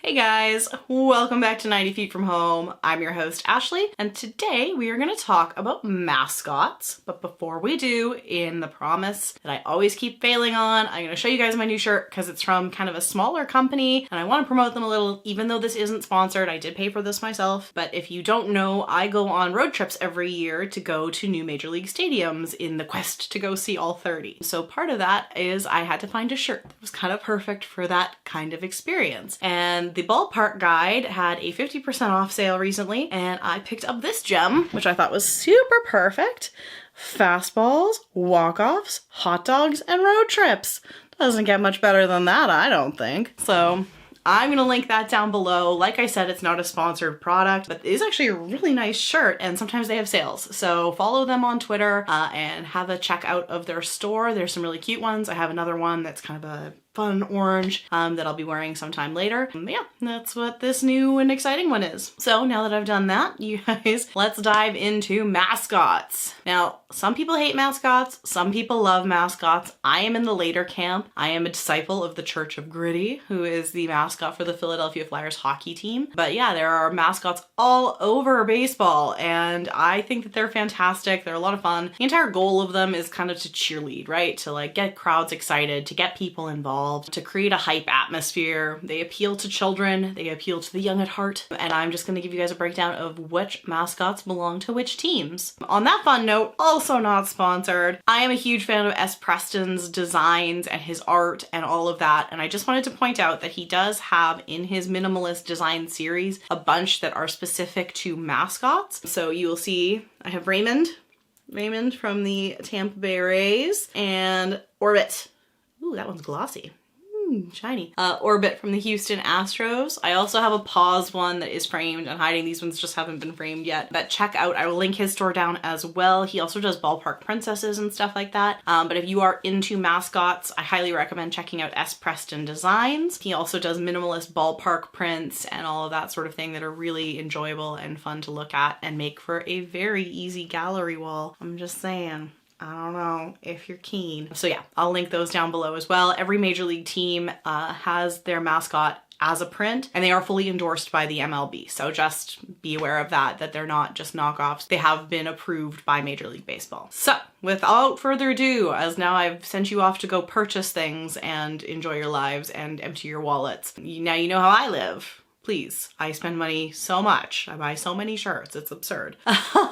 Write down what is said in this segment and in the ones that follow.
Hey guys, welcome back to 90 Feet From Home. I'm your host Ashley, and today we are going to talk about mascots. But before we do, in the promise that I always keep failing on, I'm going to show you guys my new shirt because it's from kind of a smaller company and I want to promote them a little, even though this isn't sponsored. I did pay for this myself, but if you don't know, I go on road trips every year to go to new major league stadiums in the quest to go see all 30. So part of that is I had to find a shirt that was kind of perfect for that kind of experience. And the Ballpark Guide had a 50% off sale recently, and I picked up this gem, which I thought was super perfect. Fastballs, walk-offs, hot dogs, and road trips. Doesn't get much better than that, I don't think. So I'm gonna link that down below. Like I said, it's not a sponsored product, but it is actually a really nice shirt, and sometimes they have sales. So follow them on Twitter and have a check out of their store. There's some really cute ones. I have another one that's kind of a fun orange that I'll be wearing sometime later. But yeah, that's what this new and exciting one is. So now that I've done that, you guys, let's dive into mascots. Now, some people hate mascots, some people love mascots. I am in the later camp. I am a disciple of the Church of Gritty, who is the mascot for the Philadelphia Flyers hockey team. But yeah, there are mascots all over baseball, and I think that they're fantastic. They're a lot of fun. The entire goal of them is kind of to cheerlead, right? To like get crowds excited, to get people involved, to create a hype atmosphere. They appeal to children, they appeal to the young at heart, and I'm just going to give you guys a breakdown of which mascots belong to which teams. On that fun note, also not sponsored, I am a huge fan of S. Preston's designs and his art and all of that, and I just wanted to point out that he does have in his minimalist design series a bunch that are specific to mascots. So you will see I have Raymond from the Tampa Bay Rays, and Orbit. Ooh, that one's glossy. Shiny. Orbit from the Houston Astros. I also have a Paws one that is framed and hiding. These ones just haven't been framed yet. But check out, I will link his store down as well. He also does ballpark princesses and stuff like that. But if you are into mascots, I highly recommend checking out S. Preston Designs. He also does minimalist ballpark prints and all of that sort of thing that are really enjoyable and fun to look at and make for a very easy gallery wall. I'm just saying. I don't know if you're keen. So yeah, I'll link those down below as well. Every major league team has their mascot as a print, and they are fully endorsed by the MLB. So just be aware of that they're not just knockoffs. They have been approved by Major League Baseball. So without further ado, as now I've sent you off to go purchase things and enjoy your lives and empty your wallets, now you know how I live. Please, I spend money so much. I buy so many shirts, it's absurd.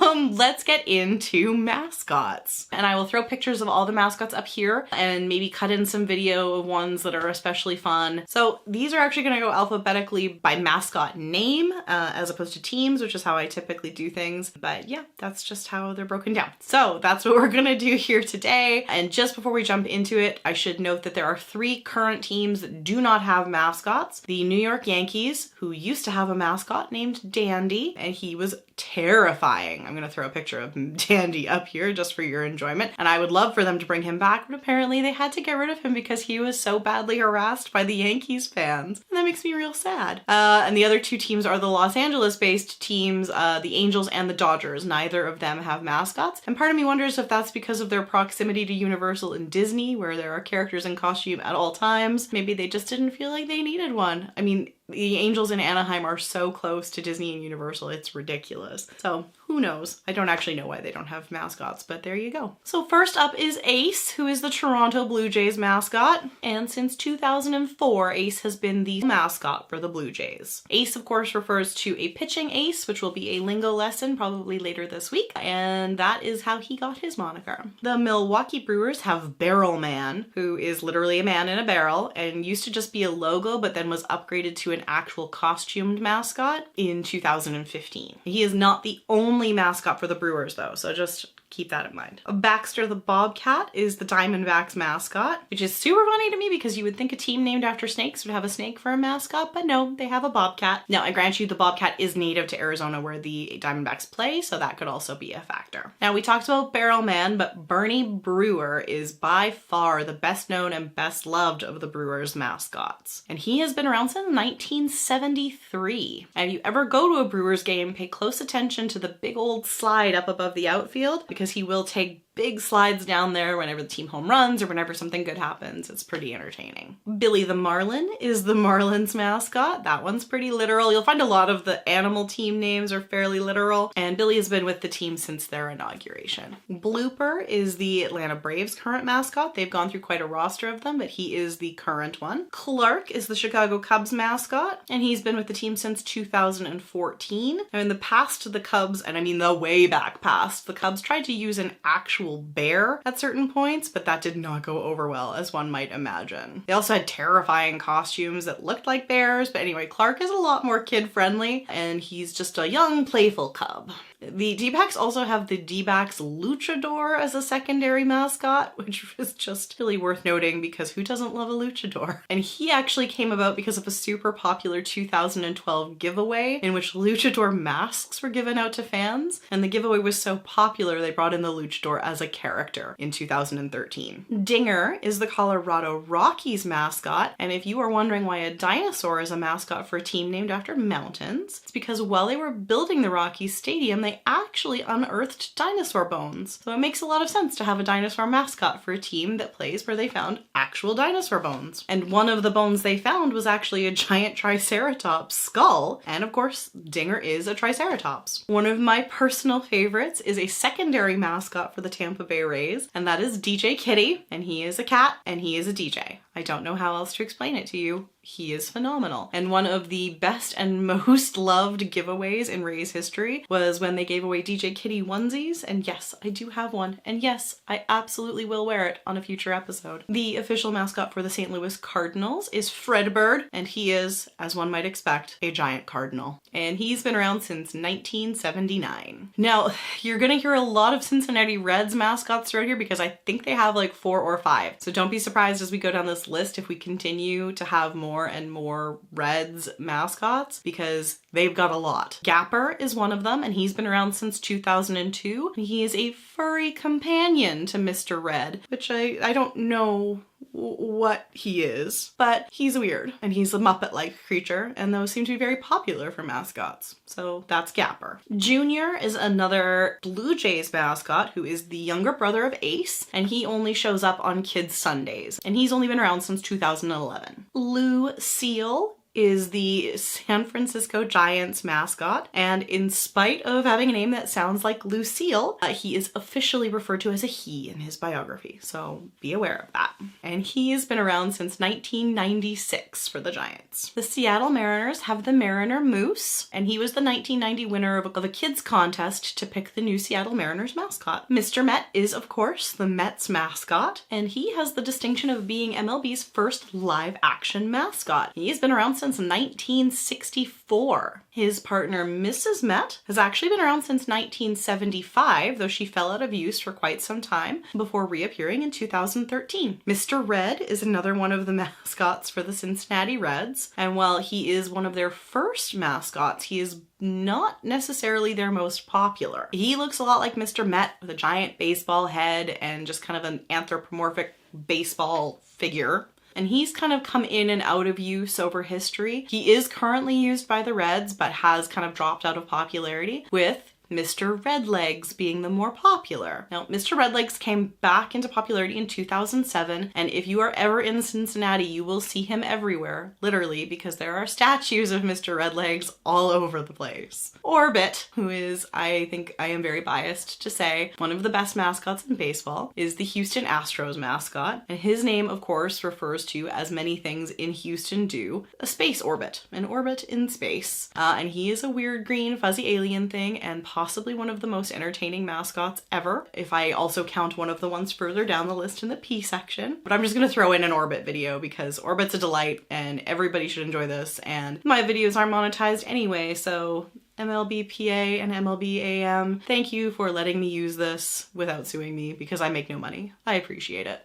Let's get into mascots. And I will throw pictures of all the mascots up here and maybe cut in some video of ones that are especially fun. So these are actually gonna go alphabetically by mascot name as opposed to teams, which is how I typically do things. But yeah, that's just how they're broken down. So that's what we're gonna do here today. And just before we jump into it, I should note that there are 3 current teams that do not have mascots. The New York Yankees, who used to have a mascot named Dandy, and he was terrifying. I'm gonna throw a picture of Dandy up here just for your enjoyment, and I would love for them to bring him back, but apparently they had to get rid of him because he was so badly harassed by the Yankees fans, and that makes me real sad. And the other 2 teams are the Los Angeles-based teams, the Angels and the Dodgers. Neither of them have mascots, and part of me wonders if that's because of their proximity to Universal and Disney, where there are characters in costume at all times. Maybe they just didn't feel like they needed one. I mean, the Angels in Anaheim are so close to Disney and Universal, it's ridiculous. So who knows? I don't actually know why they don't have mascots, but there you go. So first up is Ace, who is the Toronto Blue Jays mascot. And since 2004, Ace has been the mascot for the Blue Jays. Ace, of course, refers to a pitching ace, which will be a lingo lesson probably later this week. And that is how he got his moniker. The Milwaukee Brewers have Barrel Man, who is literally a man in a barrel and used to just be a logo, but then was upgraded to an actual costumed mascot in 2015. He is not the only mascot for the Brewers though, so just keep that in mind. Baxter the Bobcat is the Diamondbacks mascot, which is super funny to me because you would think a team named after snakes would have a snake for a mascot, but no, they have a bobcat. Now, I grant you the bobcat is native to Arizona where the Diamondbacks play, so that could also be a factor. Now, we talked about Barrel Man, but Bernie Brewer is by far the best known and best loved of the Brewers mascots. And he has been around since 1973. And if you ever go to a Brewers game, pay close attention to the big old slide up above the outfield because he will take big slides down there whenever the team home runs or whenever something good happens. It's pretty entertaining. Billy the Marlin is the Marlins mascot. That one's pretty literal. You'll find a lot of the animal team names are fairly literal, and Billy has been with the team since their inauguration. Blooper is the Atlanta Braves current mascot. They've gone through quite a roster of them, but he is the current one. Clark is the Chicago Cubs mascot, and he's been with the team since 2014. Now in the past, the Cubs, and I mean the way back past, the Cubs tried to use an actual bear at certain points, but that did not go over well, as one might imagine. They also had terrifying costumes that looked like bears, but anyway, Clark is a lot more kid-friendly, and he's just a young, playful cub. The D-backs also have the D-backs luchador as a secondary mascot, which was just really worth noting because who doesn't love a luchador? And he actually came about because of a super popular 2012 giveaway in which luchador masks were given out to fans, and the giveaway was so popular they brought in the luchador as a character in 2013. Dinger is the Colorado Rockies mascot, and if you are wondering why a dinosaur is a mascot for a team named after mountains, it's because while they were building the Rockies Stadium, they actually unearthed dinosaur bones. So it makes a lot of sense to have a dinosaur mascot for a team that plays where they found actual dinosaur bones. And one of the bones they found was actually a giant triceratops skull, and of course, Dinger is a triceratops. One of my personal favorites is a secondary mascot for the Tampa Bay Rays, and that is DJ Kitty, and he is a cat, and he is a DJ. I don't know how else to explain it to you. He is phenomenal. And one of the best and most loved giveaways in Rays history was when they gave away DJ Kitty onesies, and yes, I do have one, and yes, I absolutely will wear it on a future episode. The official mascot for the St. Louis Cardinals is Fredbird, and he is, as one might expect, a giant cardinal. And he's been around since 1979. Now, you're gonna hear a lot of Cincinnati Reds mascots throughout here because I think they have like 4 or 5. So don't be surprised as we go down this list if we continue to have more and more Reds mascots because they've got a lot. Gapper is one of them, and he's been around since 2002. He is a furry companion to Mr. Red, which I don't know what he is, but he's weird and he's a Muppet-like creature, and those seem to be very popular for mascots. So that's Gapper. Junior is another Blue Jays mascot who is the younger brother of Ace, and he only shows up on Kids Sundays, and he's only been around since 2011. Lucille is the San Francisco Giants mascot, and in spite of having a name that sounds like Lucille, he is officially referred to as a he in his biography, so be aware of that. And he has been around since 1996 for the Giants. The Seattle Mariners have the Mariner Moose, and he was the 1990 winner of a kids contest to pick the new Seattle Mariners mascot. Mr. Met is, of course, the Mets mascot, and he has the distinction of being MLB's first live-action mascot. He has been around since 1964. His partner, Mrs. Met, has actually been around since 1975, though she fell out of use for quite some time before reappearing in 2013. Mr. Red is another one of the mascots for the Cincinnati Reds, and while he is one of their first mascots, he is not necessarily their most popular. He looks a lot like Mr. Met with a giant baseball head and just kind of an anthropomorphic baseball figure. And he's kind of come in and out of use over history. He is currently used by the Reds, but has kind of dropped out of popularity, with Mr. Redlegs being the more popular. Now, Mr. Redlegs came back into popularity in 2007, and if you are ever in Cincinnati, you will see him everywhere, literally, because there are statues of Mr. Redlegs all over the place. Orbit, who is, I think I am very biased to say, one of the best mascots in baseball, is the Houston Astros mascot, and his name, of course, refers to, as many things in Houston do, a space orbit, an orbit in space. And he is a weird green fuzzy alien thing, and possibly one of the most entertaining mascots ever, if I also count one of the ones further down the list in the P section. But I'm just gonna throw in an Orbit video because Orbit's a delight and everybody should enjoy this, and my videos aren't monetized anyway, so MLBPA and MLBAM, thank you for letting me use this without suing me because I make no money. I appreciate it.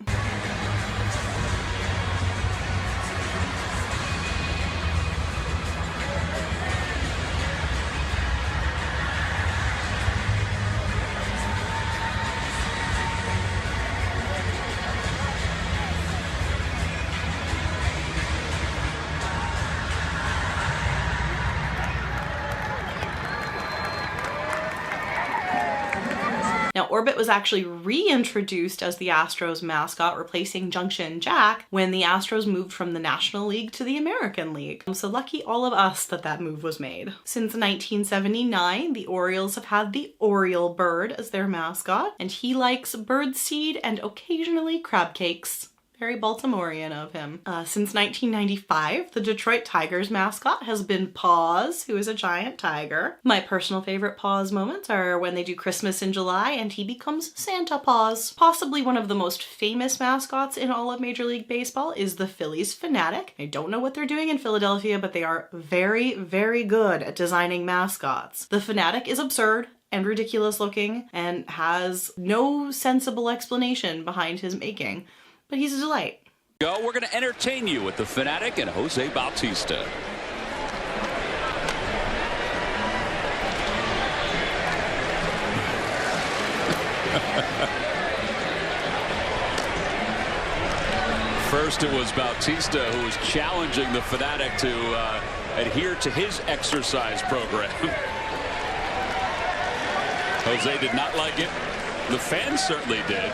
Now, Orbit was actually reintroduced as the Astros mascot, replacing Junction Jack when the Astros moved from the National League to the American League. So lucky all of us that that move was made. Since 1979, the Orioles have had the Oriole bird as their mascot, and he likes birdseed and occasionally crab cakes. Very Baltimorean of him. Since 1995, the Detroit Tigers mascot has been Paws, who is a giant tiger. My personal favorite Paws moments are when they do Christmas in July and he becomes Santa Paws. Possibly one of the most famous mascots in all of Major League Baseball is the Phillies Fanatic. I don't know what they're doing in Philadelphia, but they are very, very good at designing mascots. The Fanatic is absurd and ridiculous looking and has no sensible explanation behind his making. But he's a delight. We're going to entertain you with the Fanatic and Jose Bautista. First it was Bautista who was challenging the Fanatic to adhere to his exercise program. Jose did not like it. The fans certainly did.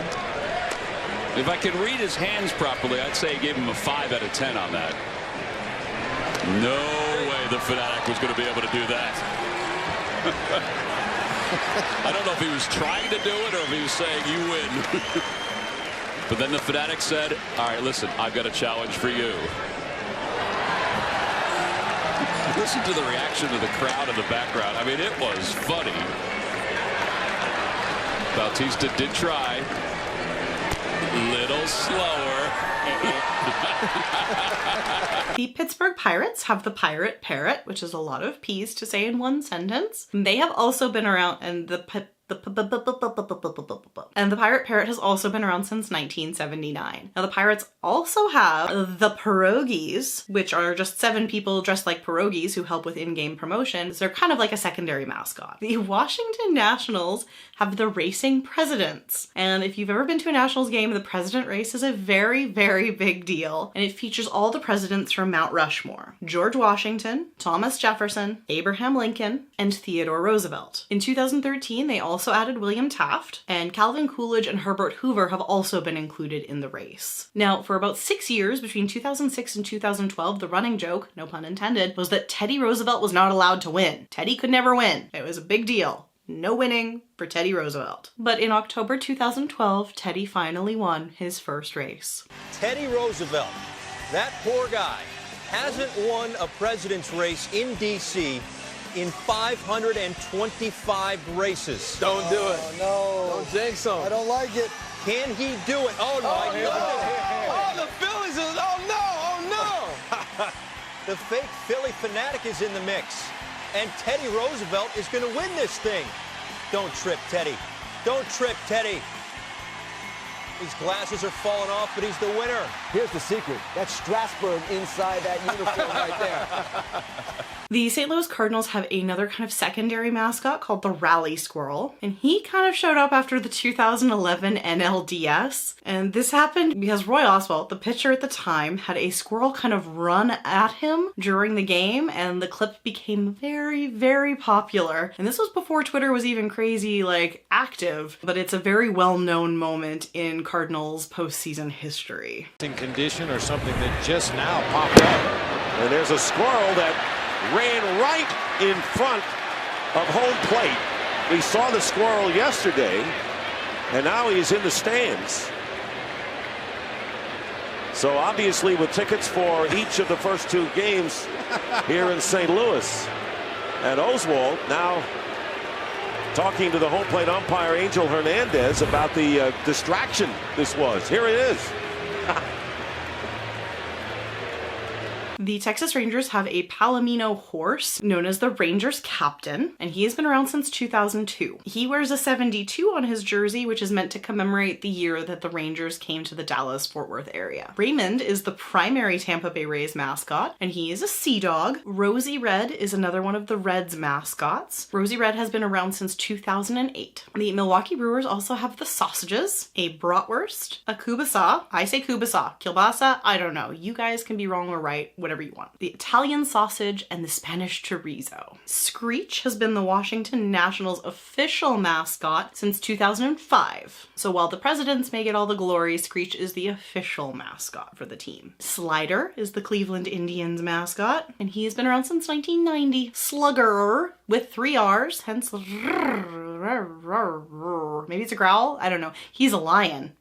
If I can read his hands properly, I'd say he gave him a 5 out of 10 on that. No way the Fanatic was going to be able to do that. I don't know if he was trying to do it or if he was saying you win. But then the Fanatic said, all right, listen, I've got a challenge for you. Listen to the reaction of the crowd in the background. I mean, it was funny. Bautista did try. Little slower. The Pittsburgh Pirates have the Pirate Parrot, which is a lot of P's to say in one sentence. They have also been around, and the Pirate Parrot has also been around since 1979. Now the Pirates also have the Pierogies, which are just 7 people dressed like pierogies who help with in-game promotions. They're kind of like a secondary mascot. The Washington Nationals have the Racing Presidents. And if you've ever been to a Nationals game, the president race is a very, very big deal. And it features all the presidents from Mount Rushmore: George Washington, Thomas Jefferson, Abraham Lincoln, and Theodore Roosevelt. In 2013, they also added William Taft, and Calvin Coolidge and Herbert Hoover have also been included in the race. Now, for about 6 years, between 2006 and 2012, the running joke, no pun intended, was that Teddy Roosevelt was not allowed to win. Teddy could never win. It was a big deal. No winning for Teddy Roosevelt. But in October 2012, Teddy finally won his first race. Teddy Roosevelt, that poor guy, hasn't won a president's race in D.C. in 525 races. Don't do it. No. Don't jinx him. I don't like it. Can he do it? Oh, my goodness. Oh, the Phillies is, oh, no. The fake Philly Fanatic is in the mix. And Teddy Roosevelt is going to win this thing. Don't trip, Teddy. Don't trip, Teddy. His glasses are falling off, but he's the winner. Here's the secret. That's Strasburg inside that uniform right there. The St. Louis Cardinals have another kind of secondary mascot called the Rally Squirrel, and he kind of showed up after the 2011 NLDS. And this happened because Roy Oswalt, the pitcher at the time, had a squirrel kind of run at him during the game, and the clip became very, very popular. And this was before Twitter was even crazy, like, active, but it's a very well-known moment in Cardinals postseason history. Condition or something that just now popped up. And there's a squirrel that ran right in front of home plate. We saw the squirrel yesterday, and now he's in the stands. So obviously with tickets for each of the first 2 games here in St. Louis. And Oswald now talking to the home plate umpire Angel Hernandez about the distraction this was. Here it is. The Texas Rangers have a Palomino horse known as the Rangers Captain, and he has been around since 2002. He wears a 72 on his jersey, which is meant to commemorate the year that the Rangers came to the Dallas-Fort Worth area. Raymond is the primary Tampa Bay Rays mascot, and he is a sea dog. Rosie Red is another one of the Reds mascots. Rosie Red has been around since 2008. The Milwaukee Brewers also have the Sausages, a Bratwurst, a Kubasa. I say Kubasa. Kielbasa, I don't know. You guys can be wrong or right, whatever you want. The Italian Sausage and the Spanish Chorizo. Screech has been the Washington Nationals' official mascot since 2005. So while the presidents may get all the glory, Screech is the official mascot for the team. Slider is the Cleveland Indians mascot, and he has been around since 1990. Slugger, with 3 R's, hence maybe it's a growl? I don't know. He's a lion.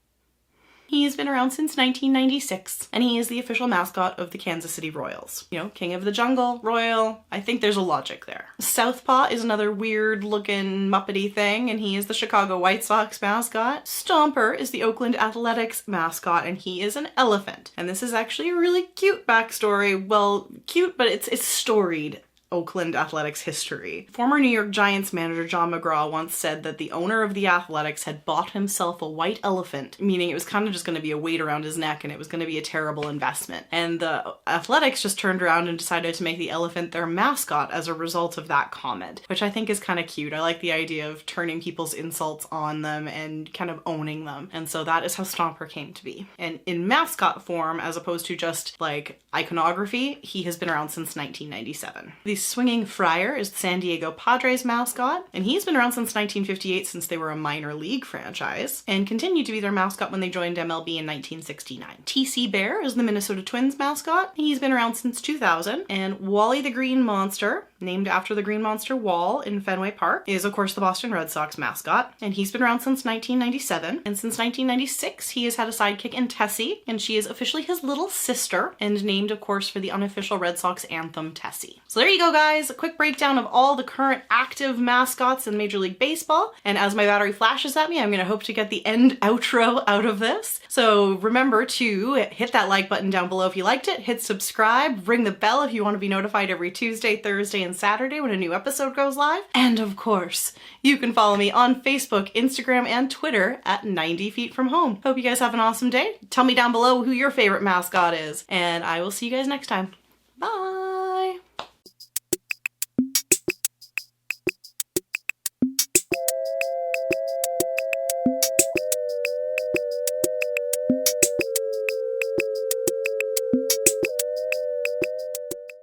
He's been around since 1996, and he is the official mascot of the Kansas City Royals. You know, king of the jungle, royal. I think there's a logic there. Southpaw is another weird looking Muppety thing, and he is the Chicago White Sox mascot. Stomper is the Oakland Athletics mascot, and he is an elephant. And this is actually a really cute backstory. Well, cute, but it's storied. Oakland Athletics history. Former New York Giants manager John McGraw once said that the owner of the Athletics had bought himself a white elephant, meaning it was kind of just going to be a weight around his neck and it was going to be a terrible investment. And the Athletics just turned around and decided to make the elephant their mascot as a result of that comment, which I think is kind of cute. I like the idea of turning people's insults on them and kind of owning them. And so that is how Stomper came to be. And in mascot form, as opposed to just like iconography, he has been around since 1997. The Swinging Friar is the San Diego Padres mascot, and he's been around since 1958 since they were a minor league franchise, and continued to be their mascot when they joined MLB in 1969. TC Bear is the Minnesota Twins mascot. He's been around since 2000, and Wally the Green Monster, named after the Green Monster Wall in Fenway Park, is of course the Boston Red Sox mascot, and he's been around since 1997, and since 1996 he has had a sidekick in Tessie, and she is officially his little sister, and named of course for the unofficial Red Sox anthem Tessie. So there you go guys, a quick breakdown of all the current active mascots in Major League Baseball, and as my battery flashes at me, I'm gonna hope to get the end outro out of this. So remember to hit that like button down below if you liked it, hit subscribe, ring the bell if you want to be notified every Tuesday, Thursday, and Saturday when a new episode goes live. And of course, you can follow me on Facebook, Instagram, and Twitter at 90 Feet From Home. Hope you guys have an awesome day. Tell me down below who your favorite mascot is, and I will see you guys next time. Bye!